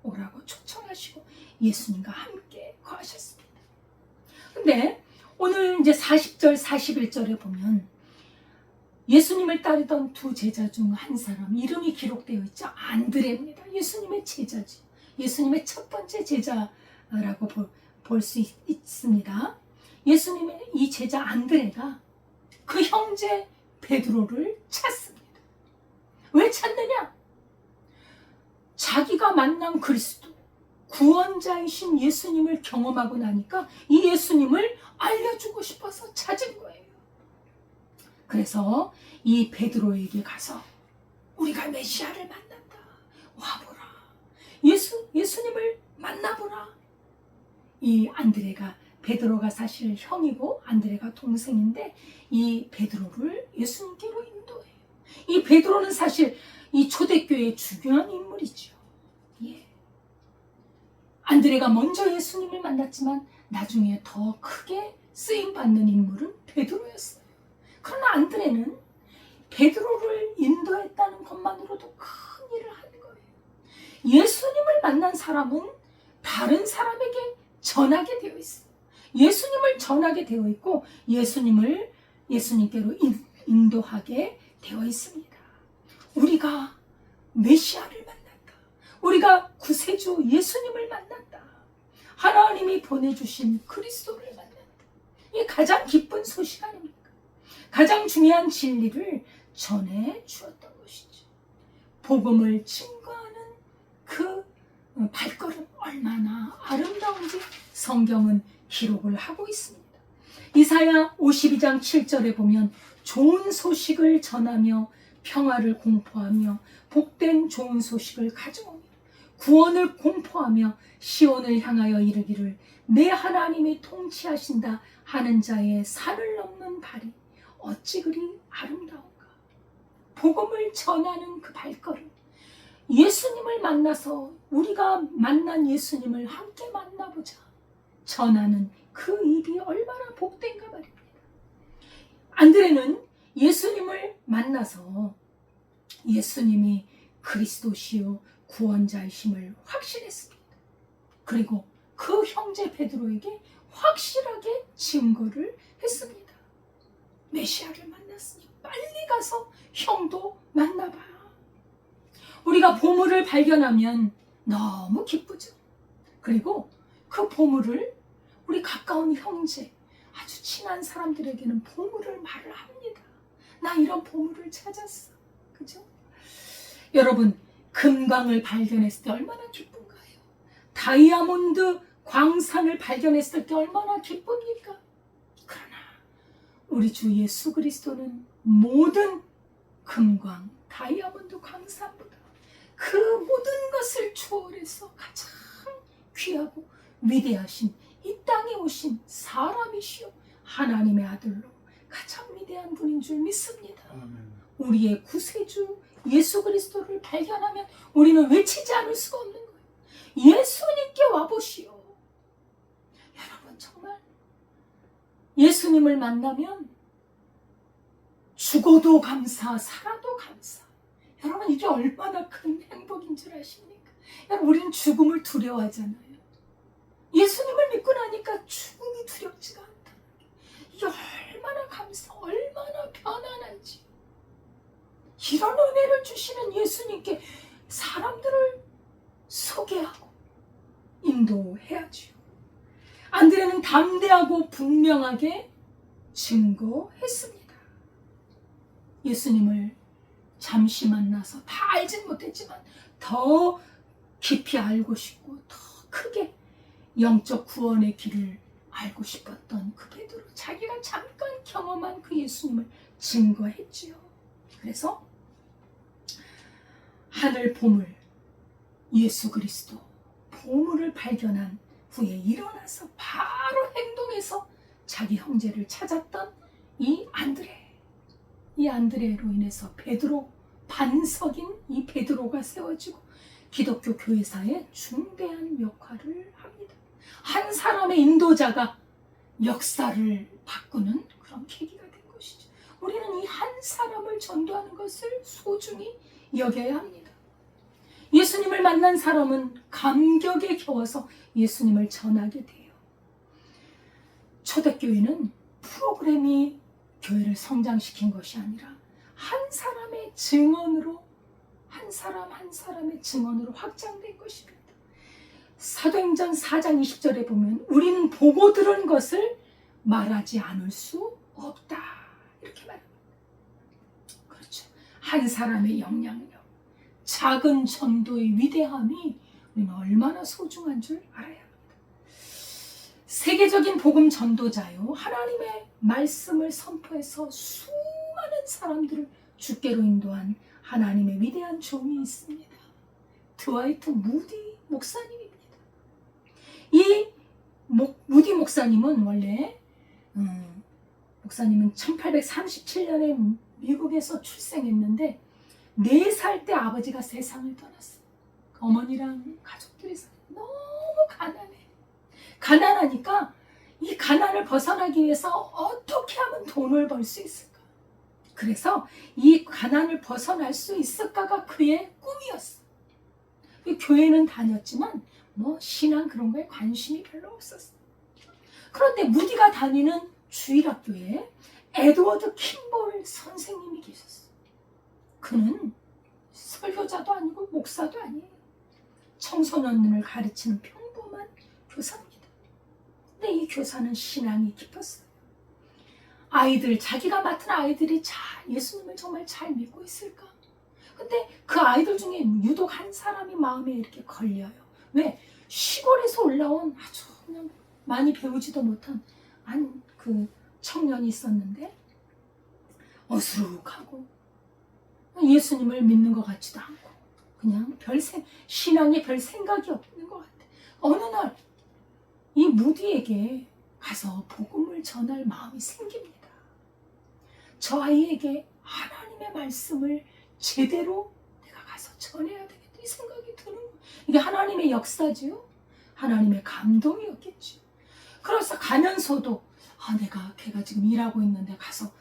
오라고 초청하시고 예수님과 함께 거하셨습니다. 근데 오늘 이제 40절, 41절에 보면 예수님을 따르던 두 제자 중 한 사람, 이름이 기록되어 있죠. 안드레입니다. 예수님의 제자지. 예수님의 첫 번째 제자라고 볼 수 있습니다. 예수님의 이 제자 안드레가 그 형제 베드로를 찾습니다. 왜 찾느냐? 자기가 만난 그리스도, 구원자이신 예수님을 경험하고 나니까 이 예수님을 알려주고 싶어서 찾은 거예요. 그래서 이 베드로에게 가서 우리가 메시아를 만난다. 와보라. 예수님을 만나보라. 이 안드레가, 베드로가 사실 형이고 안드레가 동생인데 이 베드로를 예수님께로 인도해요. 이 베드로는 사실 이 초대교회의 중요한 인물이죠. 예. 안드레가 먼저 예수님을 만났지만 나중에 더 크게 쓰임받는 인물은 베드로였어요. 그러나 안드레는 베드로를 인도했다는 것만으로도 큰 일을 한 거예요. 예수님을 만난 사람은 다른 사람에게 전하게 되어 있어요. 예수님을 전하게 되어 있고 예수님께로 인도하게 되어 있습니다. 우리가 메시아를 만났다. 우리가 구세주 예수님을 만났다. 하나님이 보내주신 그리스도를 만났다. 이게 가장 기쁜 소식 아닙니까? 가장 중요한 진리를 전해 주었던 것이죠. 복음을 증거하는 그 발걸음 얼마나 아름다운지 성경은 기록을 하고 있습니다. 이사야 52장 7절에 보면 좋은 소식을 전하며 평화를 공포하며 복된 좋은 소식을 가져오며 구원을 공포하며 시온을 향하여 이르기를 내 하나님이 통치하신다 하는 자의 산을 넘는 발이 어찌 그리 아름다운가. 복음을 전하는 그 발걸음, 예수님을 만나서 우리가 만난 예수님을 함께 만나보자 전하는 그 입이 얼마나 복된가 말입니다. 안드레는 예수님을 만나서 예수님이 그리스도시요 구원자이심을 확신했습니다. 그리고 그 형제 베드로에게 확실하게 증거를 했습니다. 메시아를 만났으니 빨리 가서 형도 만나봐. 우리가 보물을 발견하면 너무 기쁘죠. 그리고 그 보물을 우리 가까운 형제, 아주 친한 사람들에게는 보물을 말을 합니다. 나 이런 보물을 찾았어. 그죠? 여러분, 금광을 발견했을 때 얼마나 기쁜가요? 다이아몬드 광산을 발견했을 때 얼마나 기쁩니까? 그러나 우리 주 예수 그리스도는 모든 금광, 다이아몬드 광산보다 그 모든 것을 초월해서 가장 귀하고 위대하신 이 땅에 오신 사람이시요 하나님의 아들로 가장 위대한 분인 줄 믿습니다. 아멘. 우리의 구세주 예수 그리스도를 발견하면 우리는 외치지 않을 수가 없는 거예요. 예수님께 와보시오. 여러분, 정말 예수님을 만나면 죽어도 감사, 살아도 감사. 여러분, 이게 얼마나 큰 행복인 줄 아십니까? 여러분, 우리는 죽음을 두려워하잖아요. 예수님을 믿고 나니까 죽음이 두렵지가 않다. 이게 얼마나 감사, 얼마나 편안한지. 이런 은혜를 주시는 예수님께 사람들을 소개하고 인도해야지요. 안드레는 담대하고 분명하게 증거했습니다. 예수님을 잠시 만나서 다 알진 못했지만 더 깊이 알고 싶고 더 크게 영적 구원의 길을 알고 싶었던 그 베드로, 자기가 잠깐 경험한 그 예수님을 증거했지요. 그래서 하늘 보물, 예수 그리스도 보물을 발견한 후에 일어나서 바로 행동해서 자기 형제를 찾았던 이 안드레로 인해서 베드로, 반석인 이 베드로가 세워지고 기독교 교회사에 중대한 역할을 합니다. 한 사람의 인도자가 역사를 바꾸는 그런 계기가 된 것이죠. 우리는 이 한 사람을 전도하는 것을 소중히 여겨야 합니다. 예수님을 만난 사람은 감격에 겨워서 예수님을 전하게 돼요. 초대교회는 프로그램이 교회를 성장시킨 것이 아니라 한 사람의 증언으로, 한 사람 한 사람의 증언으로 확장된 것입니다. 사도행전 4장 20절에 보면 우리는 보고 들은 것을 말하지 않을 수 없다, 이렇게 말합니다. 그렇죠. 한 사람의 영향력, 작은 전도의 위대함이 우리는 얼마나 소중한 줄 알아야 합니다. 세계적인 복음 전도자요, 하나님의 말씀을 선포해서 수많은 사람들을 주께로 인도한 하나님의 위대한 종이 있습니다. 드와이트 무디 목사님입니다. 이 무디 목사님은 원래 목사님은 1837년에 미국에서 출생했는데 4살 때 아버지가 세상을 떠났어요. 어머니랑 가족들이 너무 가난해. 가난하니까 이 가난을 벗어나기 위해서 어떻게 하면 돈을 벌 수 있을까? 그래서 이 가난을 벗어날 수 있을까가 그의 꿈이었어. 교회는 다녔지만 신앙 그런 거에 관심이 별로 없었어. 그런데 무디가 다니는 주일학교에 에드워드 킴볼 선생님이 계셨어. 그는 설교자도 아니고 목사도 아니에요. 청소년을 가르치는 평범한 교사입니다. 근데 이 교사는 신앙이 깊었어요. 자기가 맡은 아이들이 예수님을 정말 잘 믿고 있을까? 근데 그 아이들 중에 유독 한 사람이 마음에 이렇게 걸려요. 왜? 시골에서 올라온 아주 그냥 많이 배우지도 못한 그 청년이 있었는데 어수룩하고 예수님을 믿는 것 같지도 않고 그냥 신앙에 별 생각이 없는 것 같아. 어느 날 이 무디에게 가서 복음을 전할 마음이 생깁니다. 저 아이에게 하나님의 말씀을 제대로 내가 가서 전해야 되겠다, 이 생각이 드는 거예요. 이게 하나님의 역사지요. 하나님의 감동이었겠죠. 그래서 가면서도 걔가 지금 일하고 있는데 가서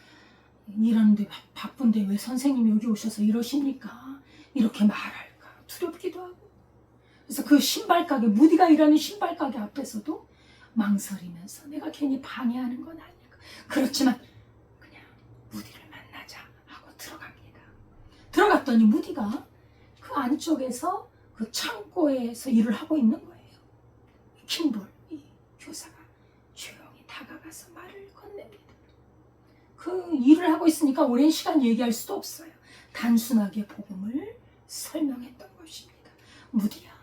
일하는데 바쁜데 왜 선생님이 여기 오셔서 이러십니까? 이렇게 말할까 두렵기도 하고. 그래서 그 신발가게, 무디가 일하는 신발가게 앞에서도 망설이면서 내가 괜히 방해하는 건 아닐까. 그렇지만 그냥 무디를 만나자 하고 들어갑니다. 들어갔더니 무디가 그 안쪽에서 그 창고에서 일을 하고 있는 거예요. 킴볼, 이 교사가 조용히 다가가서 말을 건넵니다. 그 일을 하고 있으니까 오랜 시간 얘기할 수도 없어요. 단순하게 복음을 설명했던 것입니다. 무디야,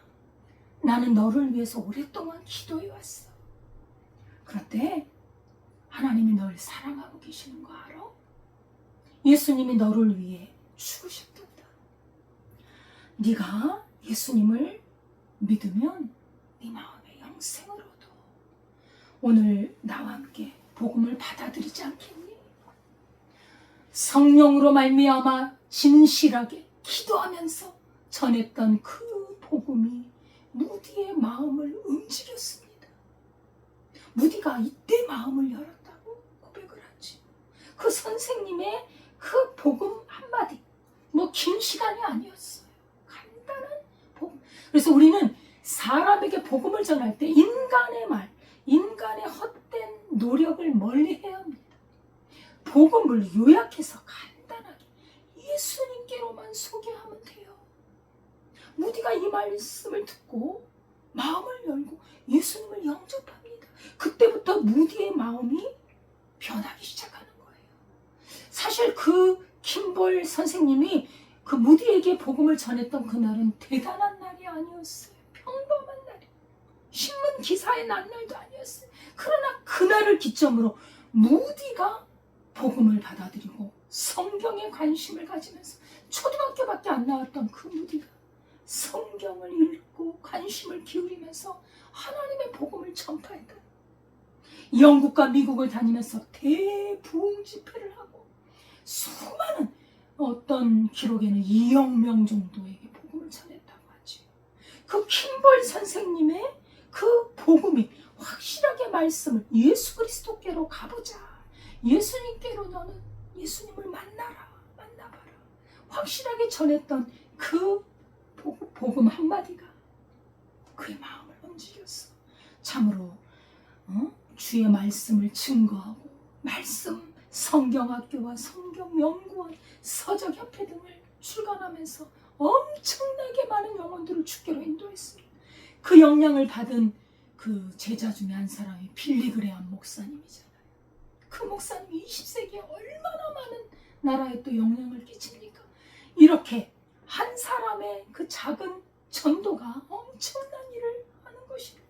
나는 너를 위해서 오랫동안 기도해 왔어. 그런데 하나님이 널 사랑하고 계시는 거 알아? 예수님이 너를 위해 죽으셨단다. 네가 예수님을 믿으면 네 마음에 영생을 얻어. 오늘 나와 함께 복음을 받아들이지 않겠니? 성령으로 말미암아 진실하게 기도하면서 전했던 그 복음이 무디의 마음을 움직였습니다. 무디가 이때 마음을 열었다고 고백을 하지. 그 선생님의 그 복음 한마디, 긴 시간이 아니었어요. 간단한 복음. 그래서 우리는 사람에게 복음을 전할 때 인간의 말, 인간의 헛된 노력을 멀리해야 합니다. 복음을 요약해서 간단하게 예수님께로만 소개하면 돼요. 무디가 이 말씀을 듣고 마음을 열고 예수님을 영접합니다. 그때부터 무디의 마음이 변하기 시작하는 거예요. 사실 그 킴볼 선생님이 그 무디에게 복음을 전했던 그날은 대단한 날이 아니었어요. 평범한 날이, 신문 기사에 난 날도 아니었어요. 그러나 그날을 기점으로 무디가 복음을 받아들이고 성경에 관심을 가지면서 초등학교밖에 안 나왔던 그 무디가 성경을 읽고 관심을 기울이면서 하나님의 복음을 전파했다. 영국과 미국을 다니면서 대부흥 집회를 하고 수많은, 어떤 기록에는 2억 명 정도에게 복음을 전했다고 하지. 그 킴볼 선생님의 그 복음이 확실하게 말씀을 예수 그리스도께로 가보자. 예수님께로 너는 예수님을 만나봐라. 확실하게 전했던 그 복음 한마디가 그의 마음을 움직였어. 참으로 주의 말씀을 증거하고 말씀 성경학교와 성경연구원 서적협회 등을 출간하면서 엄청나게 많은 영혼들을 주께로 인도했어요. 그 영향을 받은 그 제자 중에 한 사람이 빌리그레암 목사님이잖아요. 그 목사님이 20세기에 얼마나 많은 나라에 또 영향을 끼칩니까? 이렇게 한 사람의 그 작은 전도가 엄청난 일을 하는 것입니다.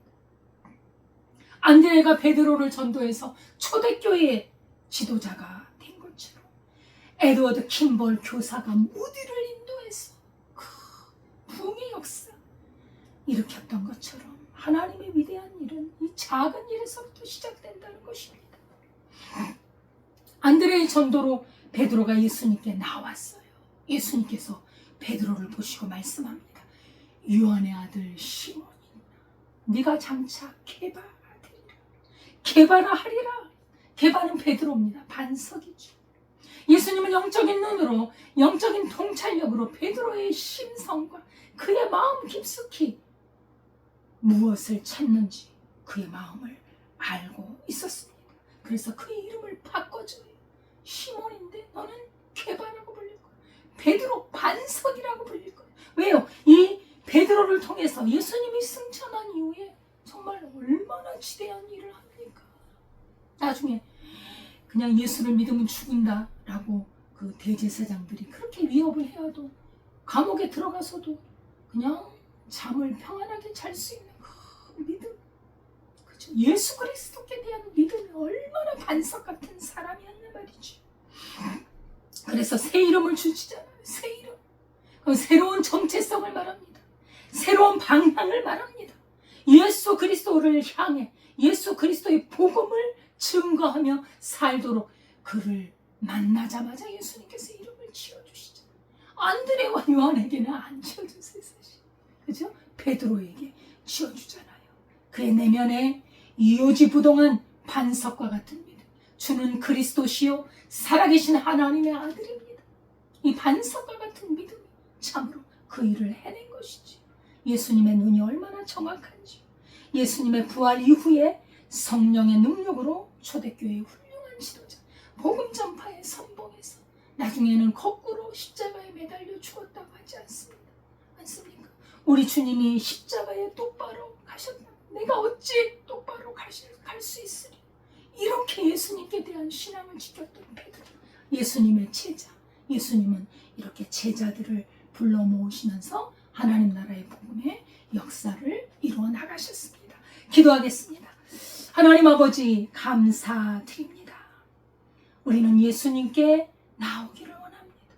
안드레가 베드로를 전도해서 초대교회의 지도자가 된 것처럼 에드워드 킴볼 교사가 무디를 인도해서 그 부흥의 역사 일으켰던 것처럼 하나님의 위대한 일은 이 작은 일에서부터 시작된다는 것입니다. 안드레의 전도로 베드로가 예수님께 나왔어요. 예수님께서 베드로를 보시고 말씀합니다. 요한의 아들 시몬이나 네가 장차 게바라 되리라. 게바라 하리라. 게바는 베드로입니다. 반석이죠. 예수님은 영적인 눈으로 영적인 통찰력으로 베드로의 심성과 그의 마음 깊숙이 무엇을 찾는지 그의 마음을 알고 있었습니다. 그래서 그의 이름을 바꿔줘요. 시몬인데 너는 게바라고 불릴 거야. 베드로 반석이라고 불릴 거야. 왜요? 이 베드로를 통해서 예수님이 승천한 이후에 정말 얼마나 지대한 일을 합니까? 나중에 그냥 예수를 믿으면 죽는다라고 그 대제사장들이 그렇게 위협을 해와도 감옥에 들어가서도 그냥 잠을 평안하게 잘 수 있는 그 믿음, 그죠? 예수 그리스도께 대한 믿음이 얼마나 반석 같은 사람이었냐 말이죠. 그래서 새 이름을 주시잖아요. 새 이름. 새로운 정체성을 말합니다. 새로운 방향을 말합니다. 예수 그리스도를 향해 예수 그리스도의 복음을 증거하며 살도록 그를 만나자마자 예수님께서 이름을 지어주시죠. 안드레와 요한에게는 안 지어주세요, 사실. 그죠? 베드로에게 지어주잖아요. 그의 내면에 요지부동한 반석과 같은 믿음. 주는 그리스도시요 살아계신 하나님의 아들입니다. 이 반석과 같은 믿음이 참으로 그 일을 해낸 것이지. 예수님의 눈이 얼마나 정확한지. 예수님의 부활 이후에 성령의 능력으로 초대교회의 훌륭한 지도자, 복음 전파의 선봉에서 나중에는 거꾸로 십자가에 매달려 죽었다고 하지 않습니까? 우리 주님이 십자가에 똑바로 가셨다. 내가 어찌 똑바로 갈 수 있으리? 이렇게 예수님께 대한 신앙을 지켰던 베드로, 예수님의 제자. 예수님은 이렇게 제자들을 불러 모으시면서 하나님 나라의 복음의 역사를 이루어 나가셨습니다. 기도하겠습니다. 하나님 아버지 감사드립니다. 우리는 예수님께 나오기를 원합니다.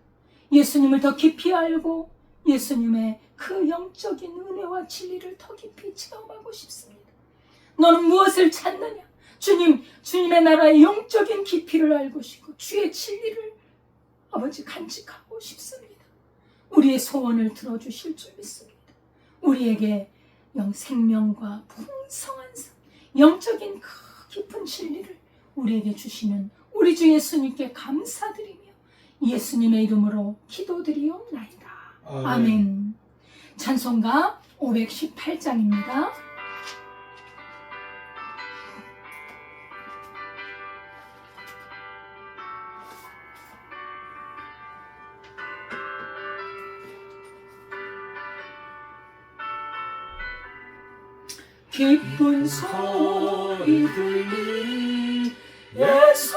예수님을 더 깊이 알고 예수님의 그 영적인 은혜와 진리를 더 깊이 체험하고 싶습니다. 너는 무엇을 찾느냐? 주님의 나라의 영적인 깊이를 알고 싶고 주의 진리를 아버지 간직하고 싶습니다. 우리의 소원을 들어주실 줄 믿습니다. 우리에게 생명과 풍성한 삶, 영적인 그 깊은 진리를 우리에게 주시는 우리 주 예수님께 감사드리며 예수님의 이름으로 기도드리옵나이다. 아멘. 찬송가 518장입니다. 기쁜 소리 들리니 예수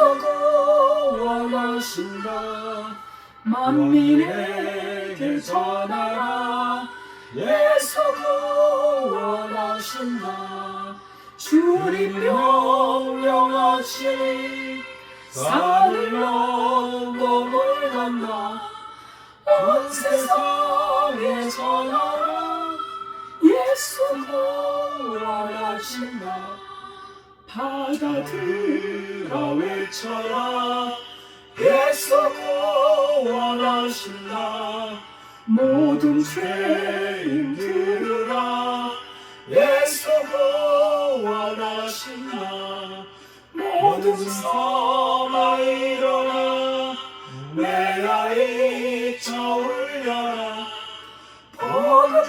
구원하신다. 만민에게 전하라. 예수 구원하신다. 주님 명령하시니 산을 넘어 물 건너 온 세상에 전하라. 예수 구원하신다. 받아들어 외쳐라. 예수 구원하신다. 모든 죄인 들으라. 예수 구원하신다. 모든 성아 일어나.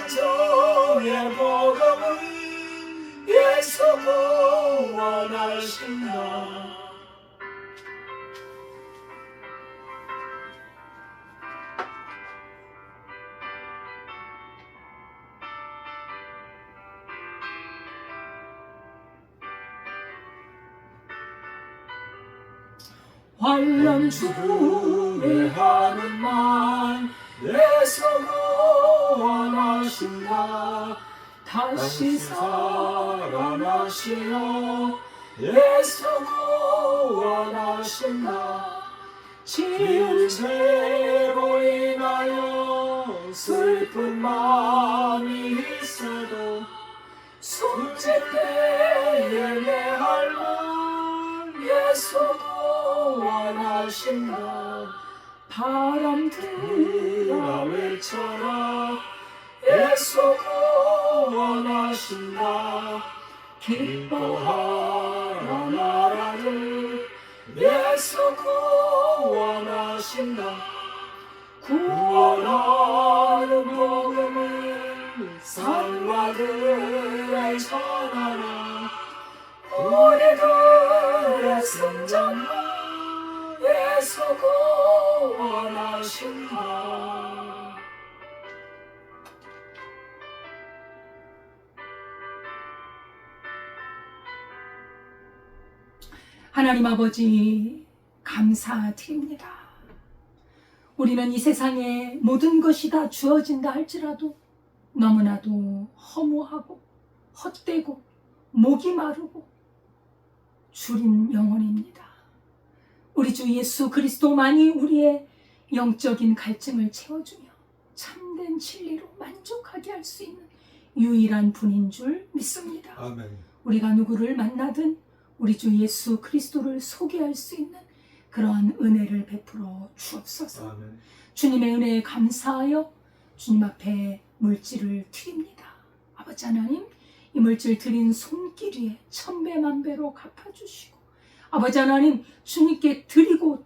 창조의 복음을 예수 구원하신다. 환난 중에 하는 말 예수 구원하신다. 다시 살아나시어 예수 구원하신다. 지은 죄로 인하여 슬픈 마음이 있어도 숨질 때에 내 삶을 예수 구원하신다. 바람 들어 외쳐라 예수 구원하신다. 기뻐하라 나라를 예수 구원하신다. 구원하는 복음을 산과 들에 전하라. 우리들의 승전과 예수 구원하신다. 하나님 아버지 감사드립니다. 우리는 이 세상에 모든 것이 다 주어진다 할지라도 너무나도 허무하고 헛되고 목이 마르고 줄인 영혼입니다. 우리 주 예수 그리스도만이 우리의 영적인 갈증을 채워주며 참된 진리로 만족하게 할 수 있는 유일한 분인 줄 믿습니다. 아멘. 우리가 누구를 만나든 우리 주 예수 그리스도를 소개할 수 있는 그러한 은혜를 베풀어 주옵소서. 아멘. 주님의 은혜에 감사하여 주님 앞에 물질을 드립니다. 아버지 하나님, 이 물질 드린 손길 위에 천배만배로 갚아주시고, 아버지 하나님, 주님께 드리고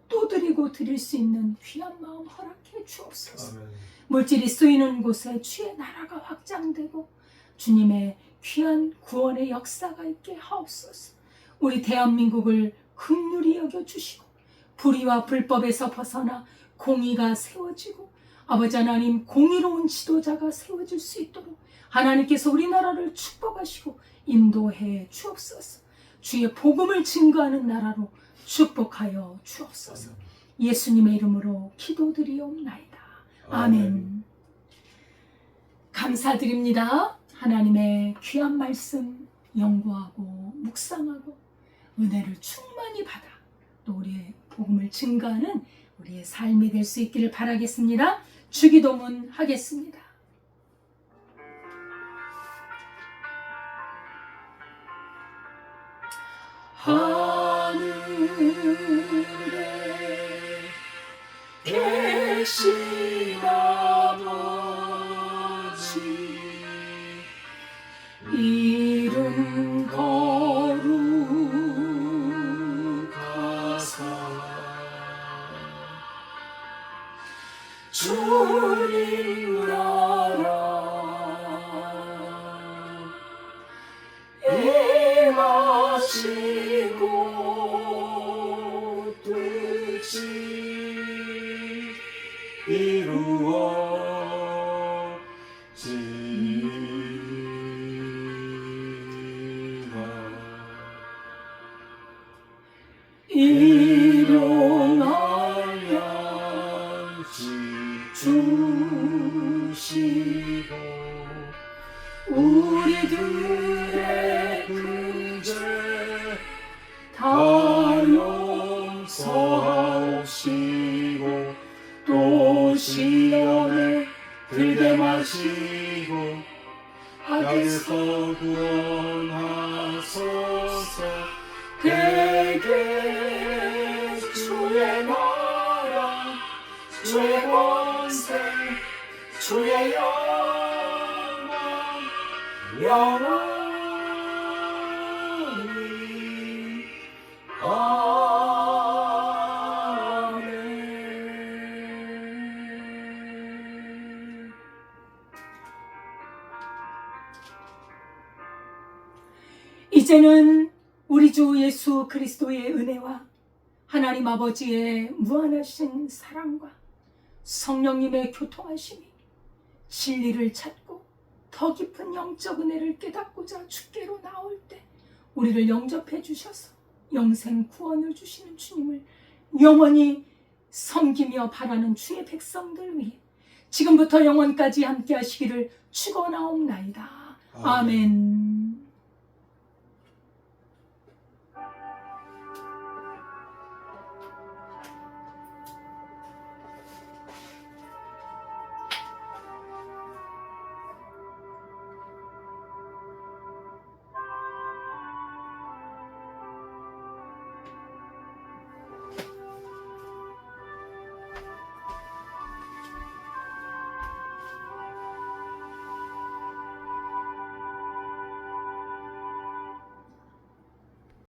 또 드리고 드릴 수 있는 귀한 마음 허락해 주옵소서. 아멘. 물질이 쓰이는 곳에 주의 나라가 확장되고 주님의 귀한 구원의 역사가 있게 하옵소서. 우리 대한민국을 긍휼히 여겨주시고 불의와 불법에서 벗어나 공의가 세워지고 아버지 하나님 공의로운 지도자가 세워질 수 있도록 하나님께서 우리나라를 축복하시고 인도해 주옵소서. 주의 복음을 증거하는 나라로 축복하여 주옵소서. 예수님의 이름으로 기도드리옵나이다. 아멘. 감사드립니다. 하나님의 귀한 말씀 연구하고 묵상하고 은혜를 충만히 받아 또 우리의 복음을 증거하는 우리의 삶이 될 수 있기를 바라겠습니다. 주기도문 하겠습니다. 하늘에 계신 아버지 이름 거룩하사 주님 나라 임하시고 뜻이 이루어지리라. 일용할량지 주시고 우리들의 근죄 다 용서하옵시고 또 시험에 들게 마시고 악에서 구원하소서. 대개 주의 나라 주의 권세 주의 영광 영원히 아멘. 이제는 우리 주 예수 그리스도의 은혜와 하나님 아버지의 무한하신 사랑과 성령님의 교통하심이 진리를 찾고 더 깊은 영적 은혜를 깨닫고자 주께로 나올 때 우리를 영접해 주셔서 영생 구원을 주시는 주님을 영원히 섬기며 바라는 주의 백성들 위해 지금부터 영원까지 함께 하시기를 축원하옵나이다. 아멘.